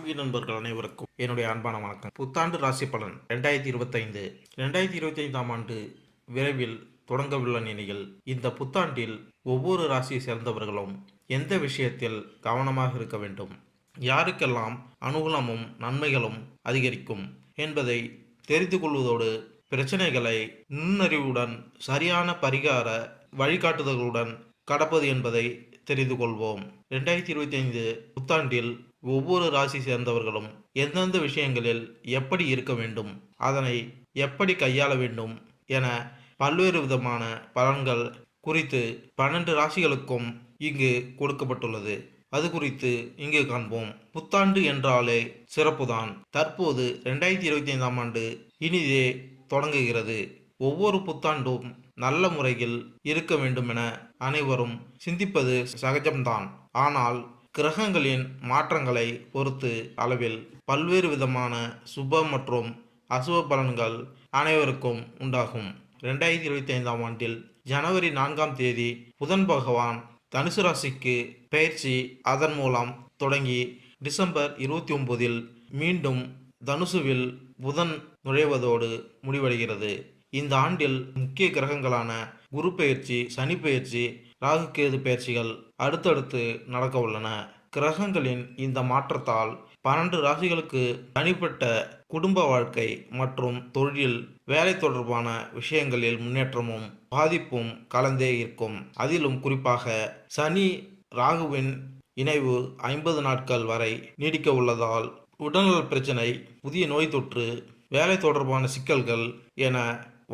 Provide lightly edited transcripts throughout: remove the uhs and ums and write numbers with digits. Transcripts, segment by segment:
ஆன்மீக நண்பர்கள் அனைவருக்கும் என்னுடைய அன்பான வணக்கம். புத்தாண்டு ராசி பலன் 2025. 2025ஆம் ஆண்டு விரைவில் தொடங்கவுள்ள நிலையில் இந்த புத்தாண்டில் ஒவ்வொரு ராசியை சேர்ந்தவர்களும் எந்த விஷயத்தில் கவனமாக இருக்க வேண்டும், யாருக்கெல்லாம் அனுகூலமும் நன்மைகளும் அதிகரிக்கும் என்பதை தெரிந்து கொள்வதோடு பிரச்சனைகளை நுண்ணறிவுடன் சரியான பரிகார வழிகாட்டுதல்களுடன் கடப்பது என்பதை தெரிந்து கொள்வோம். 2025 புத்தாண்டில் ஒவ்வொரு ராசி சேர்ந்தவர்களும் எந்தெந்த விஷயங்களில் எப்படி இருக்க வேண்டும், அதனை எப்படி கையாள வேண்டும் என பல்வேறு விதமான பலன்கள் குறித்து 12 ராசிகளுக்கும் இங்கு கொடுக்கப்பட்டுள்ளது. அது குறித்து இங்கு காண்போம். புத்தாண்டு என்றாலே சிறப்புதான். தற்போது 2025ஆம் ஆண்டு இனிதே தொடங்குகிறது. ஒவ்வொரு புத்தாண்டும் நல்ல முறையில் இருக்க வேண்டும் என அனைவரும் சிந்திப்பது சகஜம்தான். ஆனால் கிரகங்களின் மாற்றங்களை பொறுத்து அளவில் பல்வேறு விதமான சுப மற்றும் அசுப பலன்கள் அனைவருக்கும் உண்டாகும். 2025ஆம் ஆண்டில் ஜனவரி 4ஆம் தேதி புதன் பகவான் தனுசு ராசிக்கு பெயர்ச்சி. அதன் மூலம் தொடங்கி டிசம்பர் 29இல் மீண்டும் தனுசுவில் புதன் நுழைவதோடு முடிவடைகிறது. இந்த ஆண்டில் முக்கிய கிரகங்களான குரு பெயர்ச்சி, சனி பெயர்ச்சி, ராகு கேது பெயர்ச்சிகள் அடுத்தடுத்து நடக்க உள்ளன. கிரகங்களின் இந்த மாற்றத்தால் 12 ராசிகளுக்கு தனிப்பட்ட குடும்ப வாழ்க்கை மற்றும் தொழில், வேலை தொடர்பான விஷயங்களில் முன்னேற்றமும் பாதிப்பும் கலந்தே இருக்கும். அதிலும் குறிப்பாக சனி ராகுவின் இணைவு 50 நாட்கள் வரை நீடிக்க உள்ளதால் உடல்நல பிரச்சனை, புதிய நோய் தொற்று, வேலை தொடர்பான சிக்கல்கள் என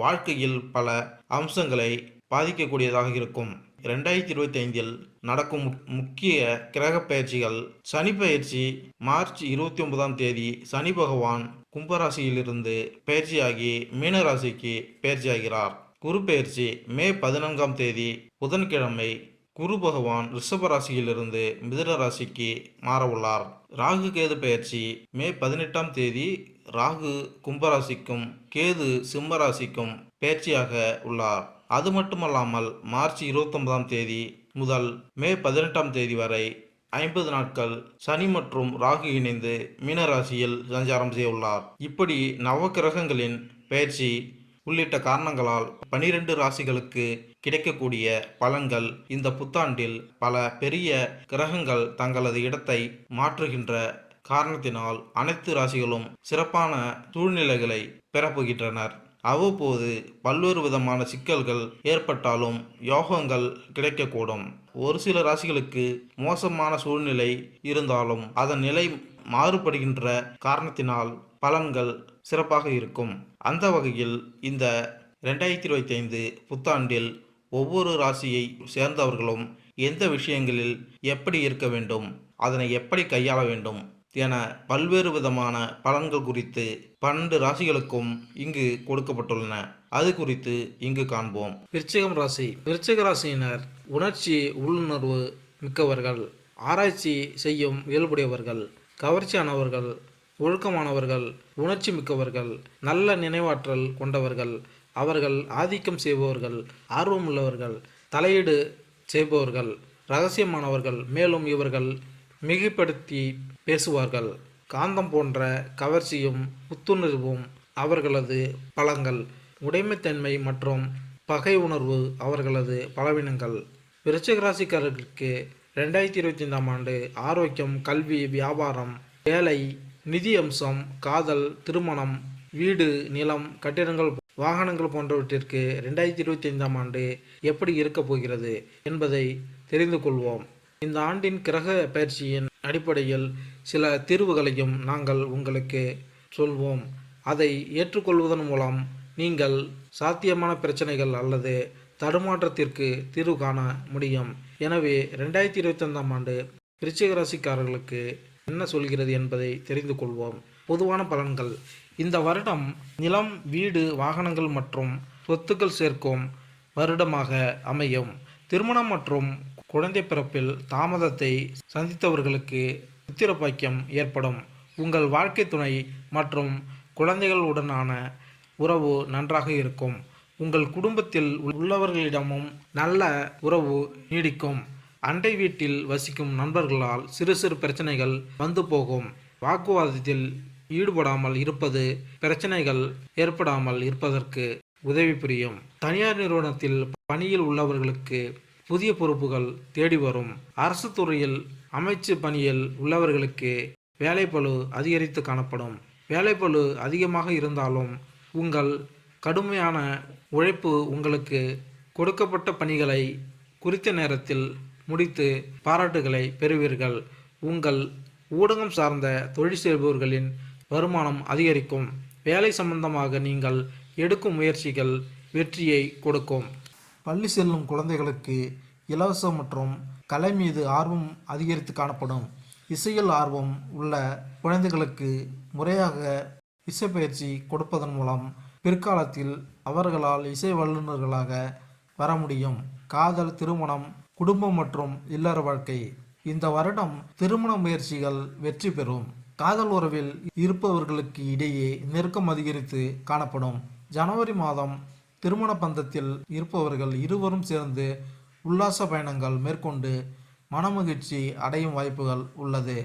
வாழ்க்கையில் பல அம்சங்களை பாதிக்கக்கூடியதாக இருக்கும். 2025இல் நடக்கும் முக்கிய கிரக பயிற்சிகள். சனி பயிற்சி மார்ச் 29ஆம் தேதி சனி பகவான் கும்பராசியிலிருந்து பயிற்சியாகி மீனராசிக்கு பயிற்சியாகிறார். குரு பயிற்சி மே 14ஆம் தேதி புதன்கிழமை குரு பகவான் ரிஷப ராசியிலிருந்து மிதுன ராசிக்கு மாறவுள்ளார். ராகு கேது பயிற்சி மே 18ஆம் தேதி ராகு கும்பராசிக்கும் கேது சிம்ம ராசிக்கும் பயிற்சியாக உள்ளார். அது மட்டுமல்லாமல் மார்ச் 29ஆம் தேதி முதல் மே 18ஆம் தேதி வரை 50 நாட்கள் சனி மற்றும் ராகு இணைந்து மீனராசியில் சஞ்சாரம் செய்ய உள்ளார். இப்படி நவகிரகங்களின் பயிற்சி உள்ளிட்ட காரணங்களால் 12 ராசிகளுக்கு கிடைக்கக்கூடிய பலன்கள் இந்த புத்தாண்டில் பல பெரிய கிரகங்கள் தங்களது இடத்தை மாற்றுகின்ற காரணத்தினால் அனைத்து ராசிகளும் சிறப்பான சூழ்நிலைகளை பெறப்போகின்றனர். அவ்வப்போது பல்வேறு விதமான சிக்கல்கள் ஏற்பட்டாலும் யோகங்கள் கிடைக்கக்கூடும். ஒரு சில ராசிகளுக்கு மோசமான சூழ்நிலை இருந்தாலும் அதன் நிலை மாறுபடுகின்ற காரணத்தினால் பலன்கள் சிறப்பாக இருக்கும். அந்த வகையில் இந்த 2025 புத்தாண்டில் ஒவ்வொரு ராசியை சேர்ந்தவர்களும் எந்த விஷயங்களில் எப்படி இருக்க வேண்டும், அதனை எப்படி கையாள வேண்டும் என பல்வேறு விதமான பலன்கள் குறித்து 12 ராசிகளுக்கும் இங்கு கொடுக்கப்பட்டுள்ளன. அது குறித்து இங்கு காண்போம். விருச்சிகம் ராசி. விருச்சிக ராசியினர் உணர்ச்சி உள்ளுணர்வு மிக்கவர்கள், ஆராய்ச்சி செய்யும் இயல்புடையவர்கள், கவர்ச்சியானவர்கள், ஒழுக்கமானவர்கள், உணர்ச்சி மிக்கவர்கள், நல்ல நினைவாற்றல் கொண்டவர்கள். அவர்கள் ஆதிக்கம் செய்பவர்கள், ஆர்வமுள்ளவர்கள், தலையீடு செய்பவர்கள், ரகசியமானவர்கள். மேலும் இவர்கள் மிகைப்படுத்தி பேசுவார்கள். காந்தம் போன்ற கவர்ச்சியும் புத்துணர்வும் அவர்களது பலங்கள். உடைமைத்தன்மை மற்றும் பகை உணர்வு அவர்களது பலவீனங்கள். விருச்சிக ராசிக்காரர்களுக்கு 2025ஆம் ஆண்டு ஆரோக்கியம், கல்வி, வியாபாரம், வேலை, நிதி அம்சம், காதல், திருமணம், வீடு, நிலம், கட்டிடங்கள், வாகனங்கள் போன்றவற்றிற்கு 2025ஆம் ஆண்டு எப்படி இருக்கப் போகிறது என்பதை தெரிந்து கொள்வோம். இந்த ஆண்டின் கிரக பயிற்சியின் அடிப்படையில் சில தீர்வுகளையும் நாங்கள் உங்களுக்கு சொல்வோம். அதை ஏற்றுக்கொள்வதன் மூலம் நீங்கள் சாத்தியமான பிரச்சனைகள் அல்லது தடுமாற்றத்திற்கு தீர்வு காண முடியும். எனவே 2025ஆம் ஆண்டு விருச்சிக ராசிக்காரர்களுக்கு என்ன சொல்கிறது என்பதை தெரிந்து கொள்வோம். பொதுவான பலன்கள். இந்த வருடம் நிலம், வீடு, வாகனங்கள் மற்றும் சொத்துக்கள் சேர்க்கும் வருடமாக அமையும். திருமணம் மற்றும் குழந்தை பிறப்பில் தாமதத்தை சந்தித்தவர்களுக்கு புத்திர பாக்கியம் ஏற்படும். உங்கள் வாழ்க்கை துணை மற்றும் குழந்தைகளுடனான உறவு நன்றாக இருக்கும். உங்கள் குடும்பத்தில் உள்ளவர்களிடமும் நல்ல உறவு நீடிக்கும். அண்டை வீட்டில் வசிக்கும் நண்பர்களால் சிறு சிறு பிரச்சனைகள் வந்து போகும். வாக்குவாதத்தில் ஈடுபடாமல் இருப்பது பிரச்சனைகள் ஏற்படாமல் இருப்பதற்கு உதவி புரியும். தனியார் நிறுவனத்தில் பணியில் உள்ளவர்களுக்கு புதிய பொறுப்புகள் தேடி வரும். அரசு துறையில் அமைச்சு பணியில் உள்ளவர்களுக்கு வேலைப்பளு அதிகரித்து காணப்படும். வேலைப்பளு அதிகமாக இருந்தாலும் உங்கள் கடுமையான உழைப்பு உங்களுக்கு கொடுக்கப்பட்ட பணிகளை குறித்த நேரத்தில் முடித்து பாராட்டுகளை பெறுவீர்கள். உங்கள் ஊடகம் சார்ந்த தொழில் செய்பவர்களின் வருமானம் அதிகரிக்கும். வேலை சம்பந்தமாக நீங்கள் எடுக்கும் முயற்சிகள் வெற்றியை கொடுக்கும். பள்ளி செல்லும் குழந்தைகளுக்கு இலவச மற்றும் கலை மீது ஆர்வம் அதிகரித்து காணப்படும். இசையில் ஆர்வம் உள்ள குழந்தைகளுக்கு முறையாக இசை பயிற்சி கொடுப்பதன் மூலம் பிற்காலத்தில் அவர்களால் இசை வல்லுநர்களாக வர முடியும். காதல், திருமணம், குடும்பம் மற்றும் இல்லற வாழ்க்கை. இந்த வருடம் திருமண முயற்சிகள் வெற்றி பெறும். காதல் உறவில் இருப்பவர்களுக்கு இடையே நெருக்கம் அதிகரித்து காணப்படும். ஜனவரி மாதம் திருமண பந்தத்தில் இருப்பவர்கள் இருவரும் சேர்ந்து உல்லாச பயணங்கள் மேற்கொண்டு மனமகிழ்ச்சி அடையும் வாய்ப்புகள் உள்ளது.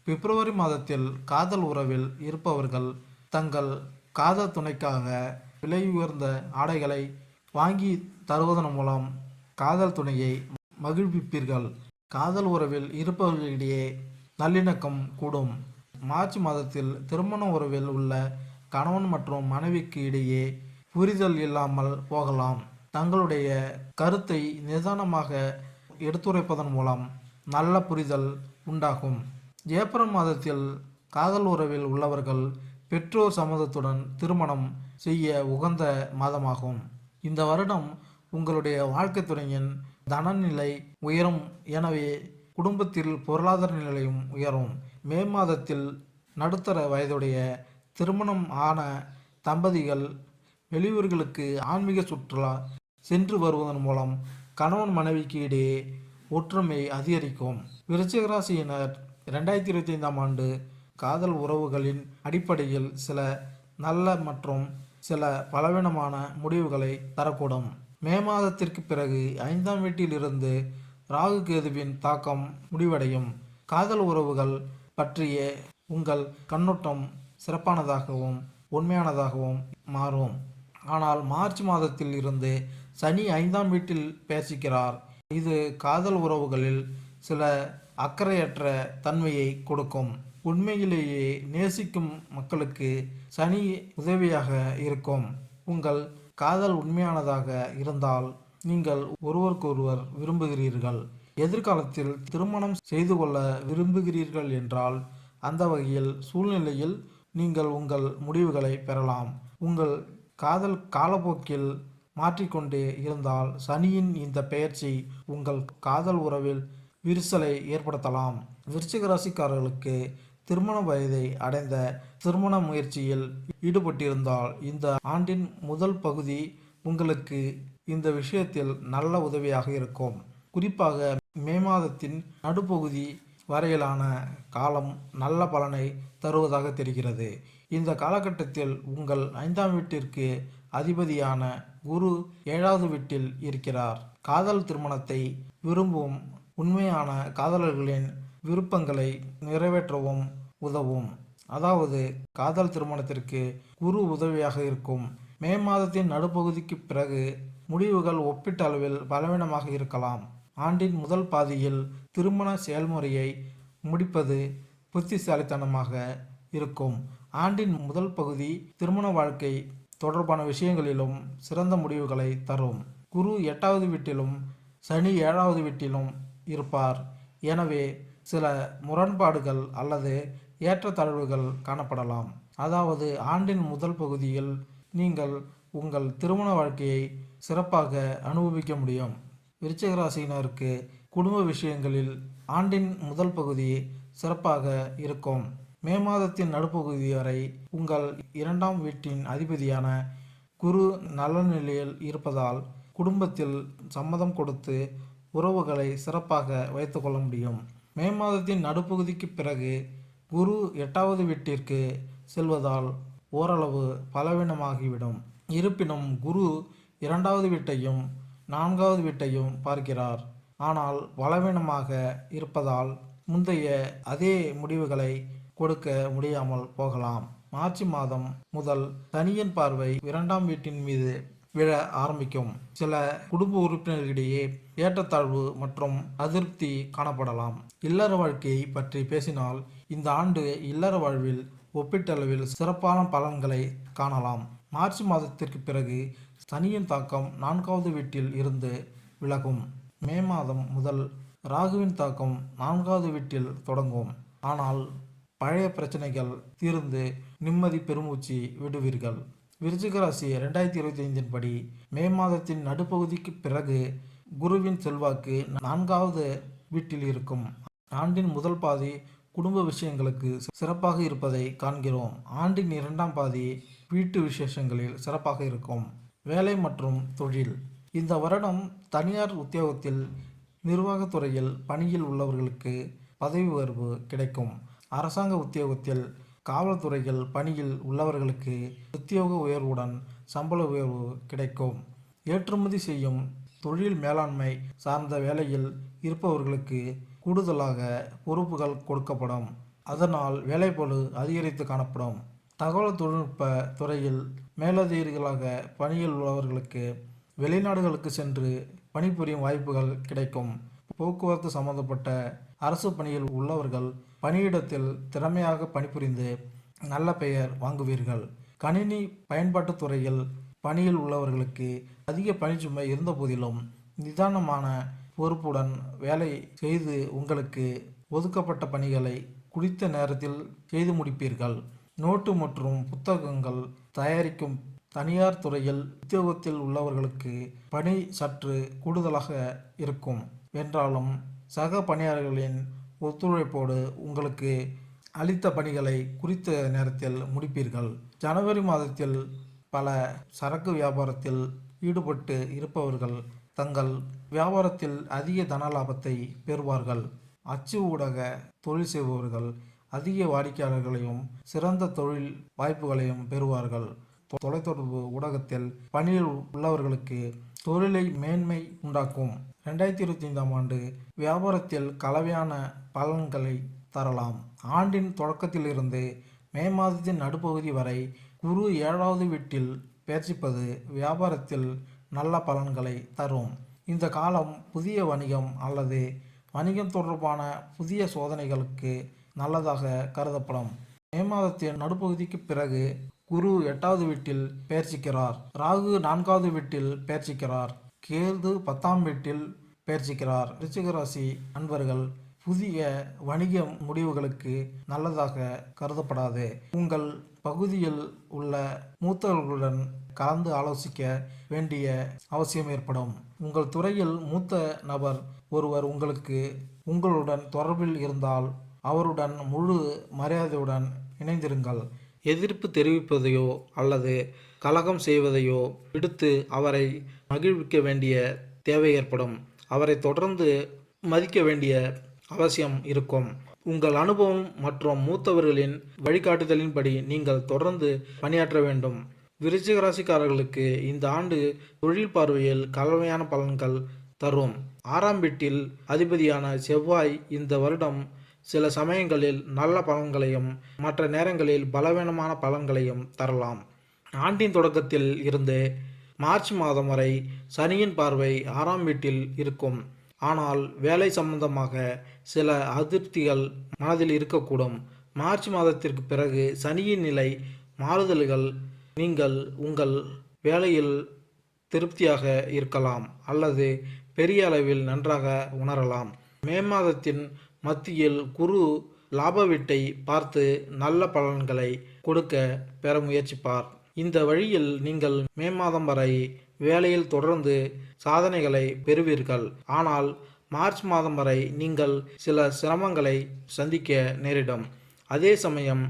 பிப்ரவரி மாதத்தில் காதல் உறவில் இருப்பவர்கள் தங்கள் காதல் துணைக்காக விலை உயர்ந்த ஆடைகளை வாங்கி தருவதன் மூலம் காதல் துணையை மகிழ்விப்பீர்கள். காதல் உறவில் இருப்பவர்களிடையே நல்லிணக்கம் கூடும். மார்ச் மாதத்தில் திருமண உறவில் உள்ள கணவன் மற்றும் மனைவிக்கு இடையே புரிதல் இல்லாமல் போகலாம். தங்களுடைய கருத்தை நிதானமாக எடுத்துரைப்பதன் மூலம் நல்ல புரிதல் உண்டாகும். ஏப்ரல் மாதத்தில் காதல் உறவில் உள்ளவர்கள் பெற்றோர் சம்மதத்துடன் திருமணம் செய்ய உகந்த மாதமாகும். இந்த வருடம் உங்களுடைய வாழ்க்கை துணையின் தனநிலை உயரும். எனவே குடும்பத்தில் பொருளாதார நிலையும் உயரும். மே மாதத்தில் நடுத்தர வயதுடைய திருமணம் ஆன தம்பதிகள் வெளியூர்களுக்கு ஆன்மீக சுற்றுலா சென்று வருவதன் மூலம் கணவன் மனைவிக்கு இடையே ஒற்றுமை அதிகரிக்கும். விருச்சிக ராசியினர் 2025ஆம் ஆண்டு காதல் உறவுகளின் அடிப்படையில் சில நல்ல மற்றும் சில பலவீனமான முடிவுகளை தரக்கூடும். மே மாதத்திற்கு பிறகு 5ஆம் வீட்டிலிருந்து ராகு கேதுவின் தாக்கம் முடிவடையும். காதல் உறவுகள் பற்றிய உங்கள் கண்ணோட்டம் சிறப்பானதாகவும் உண்மையானதாகவும் மாறும். ஆனால் மார்ச் மாதத்தில் இருந்து சனி 5ஆம் வீட்டில் பேசிக்கிறார். இது காதல் உறவுகளில் சில அக்கறையற்ற தன்மையை கொடுக்கும். உண்மையிலேயே நேசிக்கும் மக்களுக்கு சனி உதவியாக இருக்கும். உங்கள் காதல் உண்மையானதாக இருந்தால் நீங்கள் ஒருவருக்கொருவர் விரும்புகிறீர்கள். எதிர்காலத்தில் திருமணம் செய்து கொள்ள விரும்புகிறீர்கள் என்றால் அந்த வகையில் சூழ்நிலையில் நீங்கள் உங்கள் முடிவுகளை பெறலாம். உங்கள் காதல் காலப்போக்கில் மாற்றிக்கொண்டே இருந்தால் சனியின் இந்த பெயர்ச்சி உங்கள் காதல் உறவில் விரிசலை ஏற்படுத்தலாம். விருச்சிக ராசிக்காரர்களுக்கு திருமண வயதை அடைந்த திருமண முயற்சியில் ஈடுபட்டிருந்தால் இந்த ஆண்டின் முதல் பகுதி உங்களுக்கு இந்த விஷயத்தில் நல்ல உதவியாக இருக்கும். குறிப்பாக மே மாதத்தின் நடுப்பகுதி வரையிலான காலம் நல்ல பலனை தருவதாக தெரிகிறது. இந்த காலகட்டத்தில் உங்கள் 5ஆம் வீட்டிற்கு அதிபதியான குரு 7வது வீட்டில் இருக்கிறார். காதல் திருமணத்தை விரும்பும் உண்மையான காதலர்களின் விருப்பங்களை நிறைவேற்றவும் உதவும். அதாவது காதல் திருமணத்திற்கு குரு உதவியாக இருக்கும். மே மாதத்தின் நடுப்பகுதிக்கு பிறகு முடிவுகள் ஒப்பீட்டளவில் பலவீனமாக இருக்கலாம். ஆண்டின் முதல் பாதியில் திருமண செயல்முறையை முடிப்பது புத்திசாலித்தனமாக இருக்கும். ஆண்டின் முதல் பகுதி திருமண வாழ்க்கை தொடர்பான விஷயங்களிலும் சிறந்த முடிவுகளை தரும். குரு 8வது வீட்டிலும் சனி 7வது வீட்டிலும் இருப்பார். எனவே சில முரண்பாடுகள் அல்லது ஏற்றத்தாழ்வுகள் காணப்படலாம். அதாவது ஆண்டின் முதல் பகுதியில் நீங்கள் உங்கள் திருமண வாழ்க்கையை சிறப்பாக அனுபவிக்க முடியும். விருச்சிக ராசியினருக்கு குடும்ப விஷயங்களில் ஆண்டின் முதல் பகுதி சிறப்பாக இருக்கும். மே மாதத்தின் நடுப்பகுதி வரை உங்கள் 2ஆம் வீட்டின் அதிபதியான குரு நல்ல நிலையில் இருப்பதால் குடும்பத்தில் சம்மதம் கொடுத்து உறவுகளை சிறப்பாக வைத்துக்கொள்ள முடியும். மே மாதத்தின் நடுப்பகுதிக்கு பிறகு குரு 8வது வீட்டிற்கு செல்வதால் ஓரளவு பலவீனமாகிவிடும். இருப்பினும் குரு 2வது வீட்டையும் 4வது வீட்டையும் பார்க்கிறார். ஆனால் பலவீனமாக இருப்பதால் முந்தைய அதே முடிவுகளை கொடுக்க முடியாமல் போகலாம். மார்ச் மாதம் முதல் சனியின் பார்வை 2ஆம் வீட்டின் மீது விழ ஆரம்பிக்கும். சில குடும்ப உறுப்பினர்களிடையே ஏற்றத்தாழ்வு மற்றும் அதிருப்தி காணப்படலாம். இல்லற வாழ்க்கையை பற்றி பேசினால் இந்த ஆண்டு இல்லற வாழ்வில் ஒப்பீட்டளவில் சிறப்பான பலன்களை காணலாம். மார்ச் மாதத்திற்கு பிறகு சனியின் தாக்கம் 4வது வீட்டில் இருந்து விலகும். மே மாதம் முதல் ராகுவின் தாக்கம் 4வது வீட்டில் தொடங்கும். ஆனால் பழைய பிரச்சனைகள் தீர்ந்து நிம்மதி பெருமூச்சு விடுவீர்கள். விருச்சிக ராசி 2025 படி மே மாதத்தின் நடுப்பகுதிக்கு பிறகு குருவின் செல்வாக்கு 4வது வீட்டில் இருக்கும். ஆண்டின் முதல் பாதி குடும்ப விஷயங்களுக்கு சிறப்பாக இருப்பதை காண்கிறோம். ஆண்டின் 2ஆம் பாதி வீட்டு விசேஷங்களில் சிறப்பாக இருக்கும். வேலை மற்றும் தொழில். இந்த வருடம் தனியார் உத்தியோகத்தில் நிர்வாகத்துறையில் பணியில் உள்ளவர்களுக்கு பதவி உயர்வு கிடைக்கும். அரசாங்க உத்தியோகத்தில் காவல்துறையில் பணியில் உள்ளவர்களுக்கு உத்தியோக உயர்வுடன் சம்பள உயர்வு கிடைக்கும். ஏற்றுமதி செய்யும் தொழில் மேலாண்மை சார்ந்த வேலையில் இருப்பவர்களுக்கு கூடுதலாக பொறுப்புகள் கொடுக்கப்படும். அதனால் வேலைப்பளு அதிகரித்து காணப்படும். தகவல் தொழில்நுட்ப துறையில் மேலதிகாரிகளாக பணியில் உள்ளவர்களுக்கு வெளிநாடுகளுக்கு சென்று பணிபுரியும் வாய்ப்புகள் கிடைக்கும். போக்குவரத்து சம்பந்தப்பட்ட அரசு பணியில் உள்ளவர்கள் பணியிடத்தில் திறமையாக பணிபுரிந்து நல்ல பெயர் வாங்குவீர்கள். கணினி பயன்பாட்டு துறையில் பணியில் உள்ளவர்களுக்கு அதிக பணிச்சுமை இருந்த போதிலும் நிதானமான பொறுப்புடன் வேலை செய்து உங்களுக்கு ஒதுக்கப்பட்ட பணிகளை குறித்த நேரத்தில் செய்து முடிப்பீர்கள். நோட்டு மற்றும் புத்தகங்கள் தயாரிக்கும் தனியார் துறையில் உத்தியோகத்தில் உள்ளவர்களுக்கு பணி சற்று கூடுதலாக இருக்கும் என்றாலும் சக பணியாளர்களின் ஒத்துழைப்போடு உங்களுக்கு அளித்த பணிகளை குறித்த நேரத்தில் முடிப்பீர்கள். ஜனவரி மாதத்தில் பல சரக்கு வியாபாரத்தில் ஈடுபட்டு இருப்பவர்கள் தங்கள் வியாபாரத்தில் அதிக தன லாபத்தை பெறுவார்கள். அச்சு ஊடக தொழில் செய்பவர்கள் அதிக வாடிக்கையாளர்களையும் சிறந்த தொழில் வாய்ப்புகளையும் பெறுவார்கள். தொலைத்தொடர்பு ஊடகத்தில் பணியில் உள்ளவர்களுக்கு தொழிலை மேன்மை உண்டாக்கும். 2025ஆம் ஆண்டு வியாபாரத்தில் கலவையான பலன்களை தரலாம். ஆண்டின் தொடக்கத்திலிருந்து மே மாதத்தின் நடுப்பகுதி வரை குரு 7வது வீட்டில் பெயர்ச்சிப்பது வியாபாரத்தில் நல்ல பலன்களை தரும். இந்த காலம் புதிய வணிகம் அல்லது வணிகம் தொடர்பான புதிய சோதனைகளுக்கு நல்லதாக கருதப்படும். மே மாதத்தின் நடுப்பகுதிக்கு பிறகு குரு 8வது வீட்டில் பெயர்ச்சிக்கிறார். ராகு 4வது வீட்டில் பெயர்ச்சிக்கிறார். கேது 10ஆம் வீட்டில் பெயர்ச்சிக்கிறார். விருச்சிக ராசி அன்பர்கள் புதிய வணிக முடிவுகளுக்கு நல்லதாக கருதப்படாது. உங்கள் பகுதியில் உள்ள மூத்தவர்களுடன் கலந்து ஆலோசிக்க வேண்டிய அவசியம் ஏற்படும். உங்கள் துறையில் மூத்த நபர் ஒருவர் உங்களுடன் தொடர்பில் இருந்தால் அவருடன் முழு மரியாதையுடன் இணைந்திருங்கள். எதிர்ப்பு தெரிவிப்பதையோ அல்லது கலகம் செய்வதையோ விடுத்து அவரை மகிழ்விக்க வேண்டிய தேவை ஏற்படும். அவரை தொடர்ந்து மதிக்க வேண்டிய அவசியம் இருக்கும். உங்கள் அனுபவம் மற்றும் மூத்தவர்களின் வழிகாட்டுதலின்படி நீங்கள் தொடர்ந்து பணியாற்ற வேண்டும். விருச்சிக ராசிக்காரர்களுக்கு இந்த ஆண்டு தொழில் பார்வையில் கலவையான பலன்கள் தரும். 6ஆம் வீட்டில் அதிபதியான செவ்வாய் இந்த வருடம் சில சமயங்களில் நல்ல பலன்களையும் மற்ற நேரங்களில் பலவீனமான பலன்களையும் தரலாம். ஆண்டின் தொடக்கத்தில் இருந்து மார்ச் மாதம் வரை சனியின் பார்வை 6ஆம் வீட்டில் இருக்கும். ஆனால் வேலை சம்பந்தமாக சில அதிருப்திகள் மனதில் இருக்கக்கூடும். மார்ச் மாதத்திற்கு பிறகு சனியின் நிலை மாறுதல்கள் நீங்கள் உங்கள் வேலையில் திருப்தியாக இருக்கலாம் அல்லது பெரிய அளவில் நன்றாக உணரலாம். மே மாதத்தின் மத்தியில் குரு லாப வீட்டை பார்த்து நல்ல பலன்களை கொடுக்க பெற முயற்சிப்பார். இந்த வழியில் நீங்கள் மே மாதம் வரை வேலையில் தொடர்ந்து சாதனைகளை பெறுவீர்கள். ஆனால் மார்ச் மாதம் வரை நீங்கள் சில சிரமங்களை சந்திக்க நேரிடும். அதே சமயம்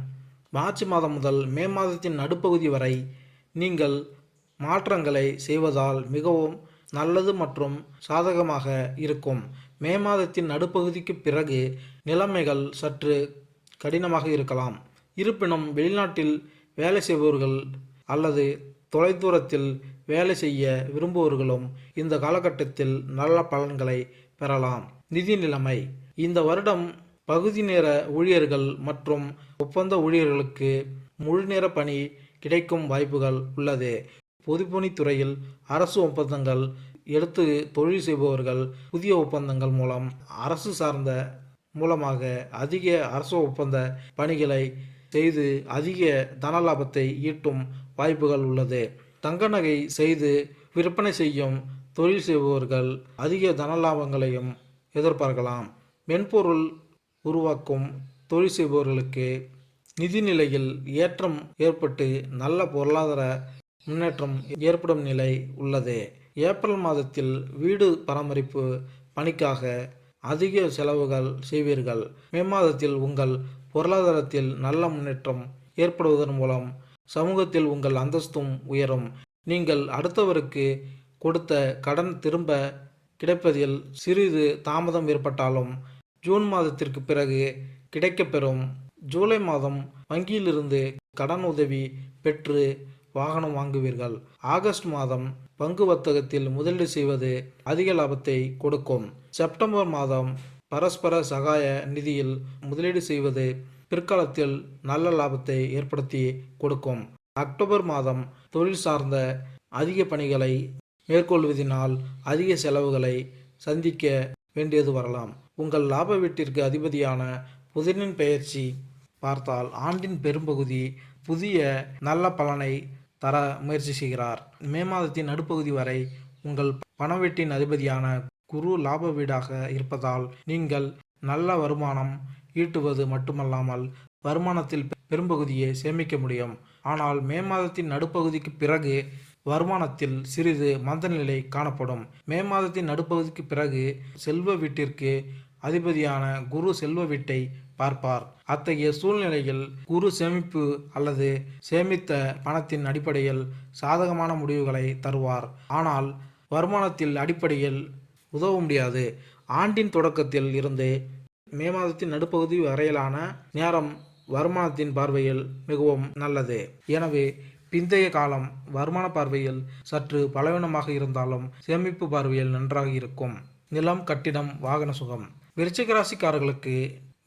மார்ச் மாதம் முதல் மே மாதத்தின் நடுப்பகுதி வரை நீங்கள் மாற்றங்களை செய்வதால் மிகவும் நல்லது மற்றும் சாதகமாக இருக்கும். மே மாதத்தின் நடுப்பகுதிக்கு பிறகு நிலைமைகள் சற்று கடினமாக இருக்கலாம். இருப்பினும் வெளிநாட்டில் வேலை செய்பவர்கள் அல்லது தொலைதூரத்தில் வேலை செய்ய விரும்புபவர்களும் இந்த காலகட்டத்தில் நல்ல பலன்களை பெறலாம். நிதி நிலைமை. இந்த வருடம் பகுதி நேர ஊழியர்கள் மற்றும் ஒப்பந்த ஊழியர்களுக்கு முழுநேர பணி கிடைக்கும் வாய்ப்புகள் உள்ளது. பொதுப்பணித்துறையில் அரசு ஒப்பந்தங்கள் எடுத்து தொழில் செய்பவர்கள் புதிய ஒப்பந்தங்கள் மூலம் அரசு சார்ந்த மூலமாக அதிக அரசு ஒப்பந்த பணிகளை செய்து அதிக தன லாபத்தை ஈட்டும் வாய்ப்புகள் உள்ளது. தங்க நகை செய்து விற்பனை செய்யும் தொழில் செய்பவர்கள் அதிக தன லாபங்களையும் எதிர்பார்க்கலாம். மென்பொருள் உருவாக்கும் தொழில் செய்பவர்களுக்கு நிதிநிலையில் ஏற்றம் ஏற்பட்டு நல்ல பொருளாதார முன்னேற்றம் ஏற்படும் நிலை உள்ளது. ஏப்ரல் மாதத்தில் வீடு பராமரிப்பு பணிக்காக அதிக செலவுகள் செய்வீர்கள். மே மாதத்தில் உங்கள் பொருளாதாரத்தில் நல்ல முன்னேற்றம் ஏற்படுவதன் மூலம் சமூகத்தில் உங்கள் அந்தஸ்தும் உயரும். நீங்கள் அடுத்தவருக்கு கொடுத்த கடன் திரும்ப கிடைப்பதில் சிறிது தாமதம் ஏற்பட்டாலும் ஜூன் மாதத்திற்கு பிறகு கிடைக்கப்பெறும். ஜூலை மாதம் வங்கியிலிருந்து கடன் உதவி பெற்று வாகனம் வாங்குவீர்கள். ஆகஸ்ட் மாதம் பங்கு வர்த்தகத்தில் முதலீடு செய்வது அதிக லாபத்தை கொடுக்கும். செப்டம்பர் மாதம் பரஸ்பர சகாய நிதியில் முதலீடு செய்வது பிற்காலத்தில் நல்ல லாபத்தை ஏற்படுத்தி கொடுக்கும். அக்டோபர் மாதம் தொழில் சார்ந்த அதிக பணிகளை மேற்கொள்வதனால் அதிக செலவுகளை சந்திக்க வேண்டியது வரலாம். உங்கள் லாப வீட்டிற்கு அதிபதியான புதனின் பெயர்ச்சி பார்த்தால் ஆண்டின் பெரும்பகுதி புதிய நல்ல பலனை தர முயற்சி செய்கிறார். மே மாதத்தின் நடுப்பகுதி வரை உங்கள் பண வீட்டின் அதிபதியான குரு லாப வீடாக இருப்பதால் நீங்கள் நல்ல வருமானம் ஈட்டுவது மட்டுமல்லாமல் வருமானத்தில் பெரும்பகுதியை சேமிக்க முடியும். ஆனால் மே மாதத்தின் நடுப்பகுதிக்கு பிறகு வருமானத்தில் சிறிது மந்தநிலை காணப்படும். மே மாதத்தின் நடுப்பகுதிக்கு பிறகு செல்வ வீட்டிற்கு அதிபதியான குரு செல்வ வீட்டை பார்ப்பார். அத்தகைய சூழ்நிலையில் குரு சேமிப்பு அல்லது சேமித்த பணத்தின் அடிப்படையில் சாதகமான முடிவுகளை தருவார். ஆனால் வருமானத்தில் அடிப்படையில் உதவ முடியாது. ஆண்டின் தொடக்கத்தில் இருந்து மே மாதத்தின் நடுப்பகுதி வரையிலான நேரம் வருமானத்தின் பார்வையில் மிகவும் நல்லது. எனவே பிந்தைய காலம் வருமான பார்வையில் சற்று பலவீனமாக இருந்தாலும் சேமிப்பு பார்வையில் நன்றாக இருக்கும். நிலம், கட்டிடம், வாகன சுகம். விருச்சிக ராசிக்காரர்களுக்கு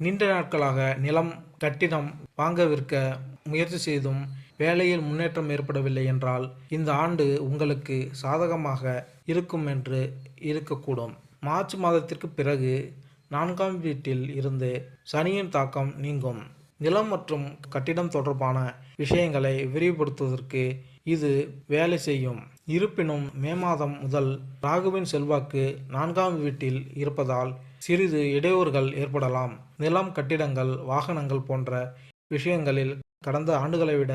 நீண்ட நாட்களாக நிலம், கட்டிடம் வாங்க விற்க முயற்சி செய்தும் வேலையில் முன்னேற்றம் ஏற்படவில்லை என்றால் இந்த ஆண்டு உங்களுக்கு சாதகமாக இருக்கும் என்று இருக்கக்கூடும். மார்ச் மாதத்திற்கு பிறகு 4ஆம் வீட்டில் இருந்து சனியின் தாக்கம் நீங்கும். நிலம் மற்றும் கட்டிடம் தொடர்பான விஷயங்களை விரிவுபடுத்துவதற்கு இது வேலை செய்யும். இருப்பினும் மே மாதம் முதல் ராகுவின் செல்வாக்கு 4ஆம் வீட்டில் இருப்பதால் சிறிது இடையூறுகள் ஏற்படலாம். நிலம், கட்டிடங்கள், வாகனங்கள் போன்ற விஷயங்களில் கடந்த ஆண்டுகளை விட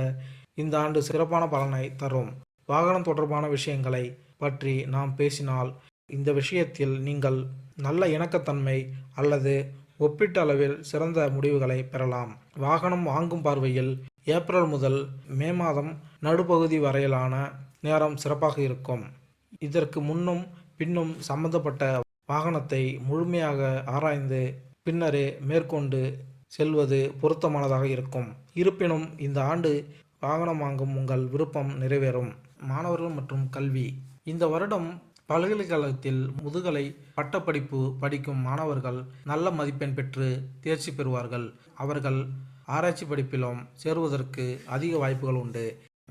இந்த ஆண்டு சிறப்பான பலனை தரும். வாகனம் தொடர்பான விஷயங்களை பற்றி நாம் பேசினால் இந்த விஷயத்தில் நீங்கள் நல்ல இணக்கத்தன்மை அல்லது ஒப்பீட்டளவில் சிறந்த முடிவுகளை பெறலாம். வாகனம் வாங்கும் பார்வையில் ஏப்ரல் முதல் மே மாதம் நடுப்பகுதி வரையிலான நேரம் சிறப்பாக இருக்கும். இதற்கு முன்னும் பின்னும் சம்பந்தப்பட்ட வாகனத்தை முழுமையாக ஆராய்ந்து பின்னரே மேற்கொண்டு செல்வது பொருத்தமானதாக இருக்கும். இருப்பினும் இந்த ஆண்டு வாகனம் வாங்கும் உங்கள் விருப்பம் நிறைவேறும். மாணவர்கள் மற்றும் கல்வி. இந்த வருடம் பல்கலைக்கழகத்தில் முதுகலை பட்டப்படிப்பு படிக்கும் மாணவர்கள் நல்ல மதிப்பெண் பெற்று தேர்ச்சி பெறுவார்கள். அவர்கள் ஆராய்ச்சி படிப்பிலும் சேருவதற்கு அதிக வாய்ப்புகள் உண்டு.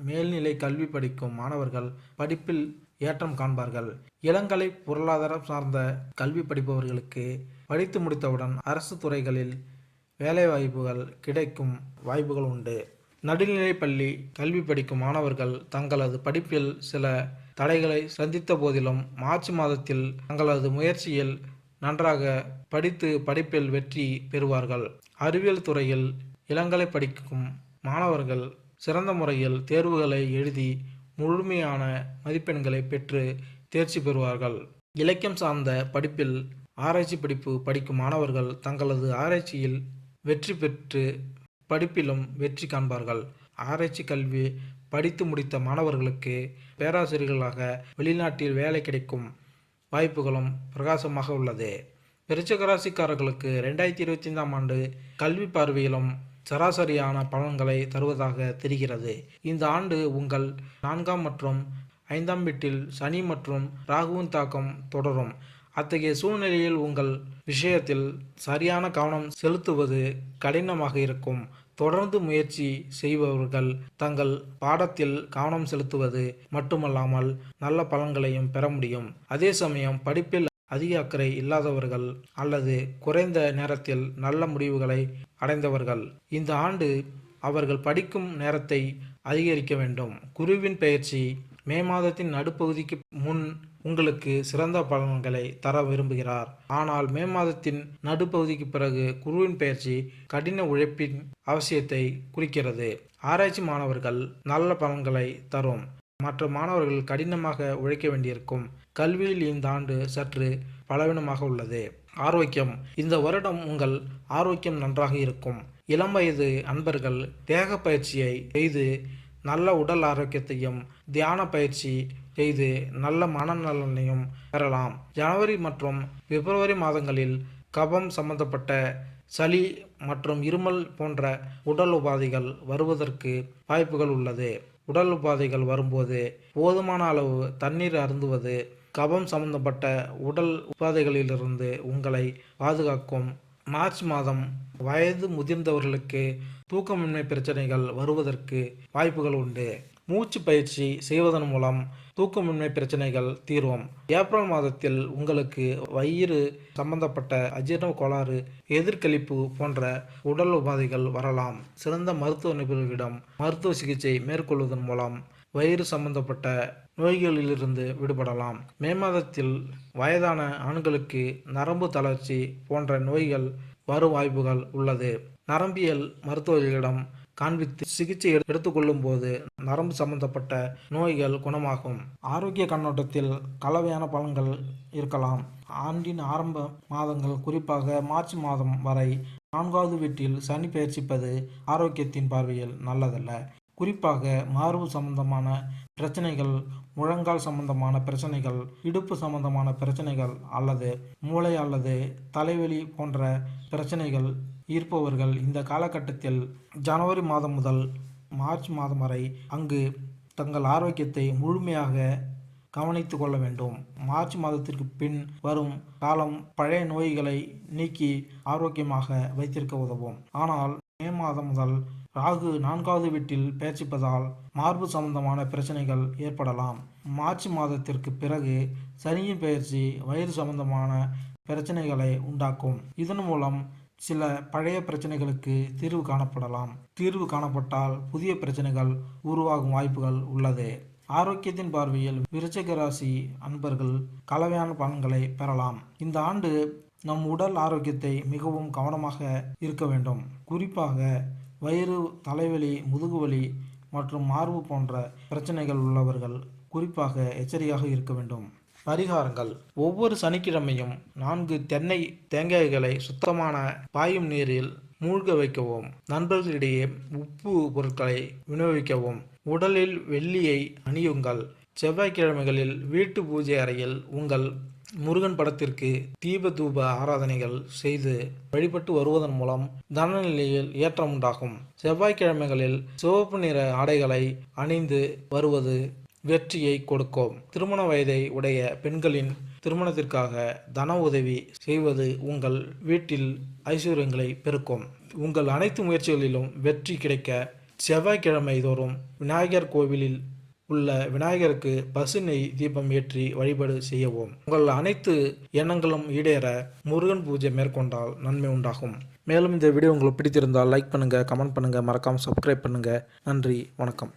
மேல்நிலை கல்வி படிக்கும் மாணவர்கள் படிப்பில் ஏற்றம் காண்பார்கள். இளங்கலை பொருளாதாரம் சார்ந்த கல்வி படிப்பவர்களுக்கு படித்து முடித்தவுடன் அரசு துறைகளில் வேலைவாய்ப்புகள் கிடைக்கும் வாய்ப்புகள் உண்டு. நடுநிலை பள்ளி கல்வி படிக்கும் மாணவர்கள் தங்களது படிப்பில் சில தடைகளை சந்தித்த போதிலும் மார்ச் மாதத்தில் தங்களது முயற்சியில் நன்றாக படித்து படிப்பில் வெற்றி பெறுவார்கள். அறிவியல் துறையில் இளங்கலை படிக்கும் மாணவர்கள் சிறந்த முறையில் தேர்வுகளை எழுதி முழுமையான மதிப்பெண்களை பெற்று தேர்ச்சி பெறுவார்கள். இலக்கியம் சார்ந்த படிப்பில் ஆராய்ச்சி படிப்பு படிக்கும் மாணவர்கள் தங்களது ஆராய்ச்சியில் வெற்றி பெற்று படிப்பிலும் வெற்றி காண்பார்கள். ஆராய்ச்சி கல்வி படித்து முடித்த மாணவர்களுக்கு பேராசிரியர்களாக வெளிநாட்டில் வேலை கிடைக்கும் வாய்ப்புகளும் பிரகாசமாக உள்ளது. விருச்சிக ராசிக்காரர்களுக்கு 2025ஆம் ஆண்டு கல்வி பார்வையிலும் சராசரியான பலன்களை தருவதாக தெரிகிறது. இந்த ஆண்டு உங்கள் 4ஆம் மற்றும் 5ஆம் வீட்டில் சனி மற்றும் ராகுவின் தாக்கம் தொடரும். அத்தகைய சூழ்நிலையில் உங்கள் விஷயத்தில் சரியான கவனம் செலுத்துவது கடினமாக இருக்கும். தொடர்ந்து முயற்சி செய்பவர்கள் தங்கள் பாடத்தில் கவனம் செலுத்துவது மட்டுமல்லாமல் நல்ல பலன்களையும் பெற முடியும். அதே சமயம் படிப்பில் அதிக அக்கறை இல்லாதவர்கள் அல்லது குறைந்த நேரத்தில் நல்ல முடிவுகளை அடைந்தவர்கள் இந்த ஆண்டு அவர்கள் படிக்கும் நேரத்தை அதிகரிக்க வேண்டும். குருவின் பயிற்சி மே மாதத்தின் நடுப்பகுதிக்கு முன் உங்களுக்கு சிறந்த பலன்களை தர விரும்புகிறார். ஆனால் மே மாதத்தின் நடுப்பகுதிக்கு பிறகு குருவின் பயிற்சி கடின உழைப்பின் அவசியத்தை குறிக்கிறது. ஆராய்ச்சி மாணவர்கள் நல்ல பலன்களை தரும். மற்ற மாணவர்கள் கடினமாக உழைக்க வேண்டியிருக்கும். கல்வியில் இந்த ஆண்டு சற்று பலவீனமாக உள்ளது. ஆரோக்கியம் இந்த வருடம் உங்கள் ஆரோக்கியம் நன்றாக இருக்கும். இளம் வயது அன்பர்கள் தேக பயிற்சியை செய்து நல்ல உடல் ஆரோக்கியத்தையும் தியான பயிற்சி செய்து நல்ல மனநலனையும் பெறலாம். ஜனவரி மற்றும் பிப்ரவரி மாதங்களில் கபம் சம்பந்தப்பட்ட சளி மற்றும் இருமல் போன்ற உடல் உபாதைகள் வருவதற்கு வாய்ப்புகள் உள்ளது. உடல் உபாதைகள் வரும்போது போதுமான அளவு தண்ணீர் அருந்துவது கபம் சம்பந்தப்பட்ட உடல் உபாதைகளிலிருந்து உங்களை பாதுகாக்கும். மார்ச் மாதம் வயது முதிர்ந்தவர்களுக்கு தூக்கமின்மை பிரச்சனைகள் வருவதற்கு வாய்ப்புகள் உண்டு. மூச்சு பயிற்சி செய்வதன் மூலம் தூக்கமின்மை பிரச்சனைகள் தீரும். ஏப்ரல் மாதத்தில் உங்களுக்கு வயிறு சம்பந்தப்பட்ட அஜீரண கோளாறு, எதிர்கழிப்பு போன்ற உடல் உபாதைகள் வரலாம். சிறந்த மருத்துவ நிபுணர்களிடம் மருத்துவ சிகிச்சை மேற்கொள்வதன் மூலம் வயிறு சம்பந்தப்பட்ட நோய்களிலிருந்து விடுபடலாம். மே மாதத்தில் வயதான ஆண்களுக்கு நரம்பு தளர்ச்சி போன்ற நோய்கள் வரும் வாய்ப்புகள் உள்ளது. நரம்பியல் மருத்துவர்களிடம் காண்பித்து சிகிச்சை எடுத்துக்கொள்ளும் போது நரம்பு சம்பந்தப்பட்ட நோய்கள் குணமாகும். ஆரோக்கிய கண்ணோட்டத்தில் கலவையான பலன்கள் இருக்கலாம். ஆண்டின் ஆரம்ப மாதங்கள் குறிப்பாக மார்ச் மாதம் வரை 4வது வீட்டில் சனி பயிற்சிப்பது ஆரோக்கியத்தின் பார்வையில் நல்லதல்ல. குறிப்பாக மார்பு சம்பந்தமான பிரச்சனைகள், முழங்கால் சம்பந்தமான பிரச்சனைகள், இடுப்பு சம்பந்தமான பிரச்சனைகள் அல்லது மூளை அல்லது தலைவலி போன்ற பிரச்சனைகள் இருப்பவர்கள் இந்த காலகட்டத்தில் ஜனவரி மாதம் முதல் மார்ச் மாதம் வரை அங்கு தங்கள் ஆரோக்கியத்தை முழுமையாக கவனித்து கொள்ள வேண்டும். மார்ச் மாதத்திற்கு பின் வரும் காலம் பழைய நோய்களை நீக்கி ஆரோக்கியமாக வைத்திருக்க உதவும். ஆனால் மே மாதம் முதல் ராகு 4வது வீட்டில் பயிற்சிப்பதால் மார்பு சம்பந்தமான பிரச்சனைகள் ஏற்படலாம். மார்ச் மாதத்திற்கு பிறகு சனியின் பயிற்சி வயிறு சம்பந்தமான பிரச்சனைகளை உண்டாக்கும். இதன் மூலம் சில பழைய பிரச்சனைகளுக்கு தீர்வு காணப்படலாம். தீர்வு காணப்பட்டால் புதிய பிரச்சனைகள் உருவாகும் வாய்ப்புகள் உள்ளது. ஆரோக்கியத்தின் பார்வையில் விருச்சிக ராசி அன்பர்கள் கலவையான பலன்களை பெறலாம். இந்த ஆண்டு நம் உடல் ஆரோக்கியத்தை மிகவும் கவனமாக இருக்க வேண்டும். குறிப்பாக வயிறு, தலைவலி, முதுகுவலி மற்றும் மார்பு போன்ற பிரச்சனைகள் உள்ளவர்கள் குறிப்பாக எச்சரிக்கையாக இருக்க வேண்டும். பரிகாரங்கள்: ஒவ்வொரு சனிக்கிழமையும் 4 தென்னை தேங்காய்களை சுத்தமான பாயும் நீரில் மூழ்க வைக்கவும். நண்பர்களிடையே உப்பு பொருட்களை விநியோகிக்கவும். உடலில் வெள்ளியை அணியுங்கள். செவ்வாய்க்கிழமைகளில் வீட்டு பூஜை அறையில் உங்கள் முருகன் படத்திற்கு தீப தூப ஆராதனைகள் செய்து வழிபட்டு வருவதன் மூலம் தனநிலையில் ஏற்றம் உண்டாகும். செவ்வாய்க்கிழமைகளில் சிவப்பு நிற ஆடைகளை அணிந்து வருவது வெற்றியை கொடுக்கும். திருமண வயதை உடைய பெண்களின் திருமணத்திற்காக தன உதவி செய்வது உங்கள் வீட்டில் ஐஸ்வர்யங்களை பெருக்கும். உங்கள் அனைத்து முயற்சிகளிலும் வெற்றி கிடைக்க செவ்வாய்க்கிழமை தோறும் விநாயகர் கோவிலில் உள்ள விநாயகருக்கு பசு நெய் தீபம் ஏற்றி வழிபாடு செய்யவும். உங்கள் அனைத்து எண்ணங்களும் ஈடேற முருகன் பூஜை மேற்கொண்டால் நன்மை உண்டாகும். மேலும் இந்த வீடியோ உங்களுக்கு பிடித்திருந்தால் லைக் பண்ணுங்கள், கமெண்ட் பண்ணுங்கள், மறக்காமல் சப்ஸ்கிரைப் பண்ணுங்கள். நன்றி, வணக்கம்.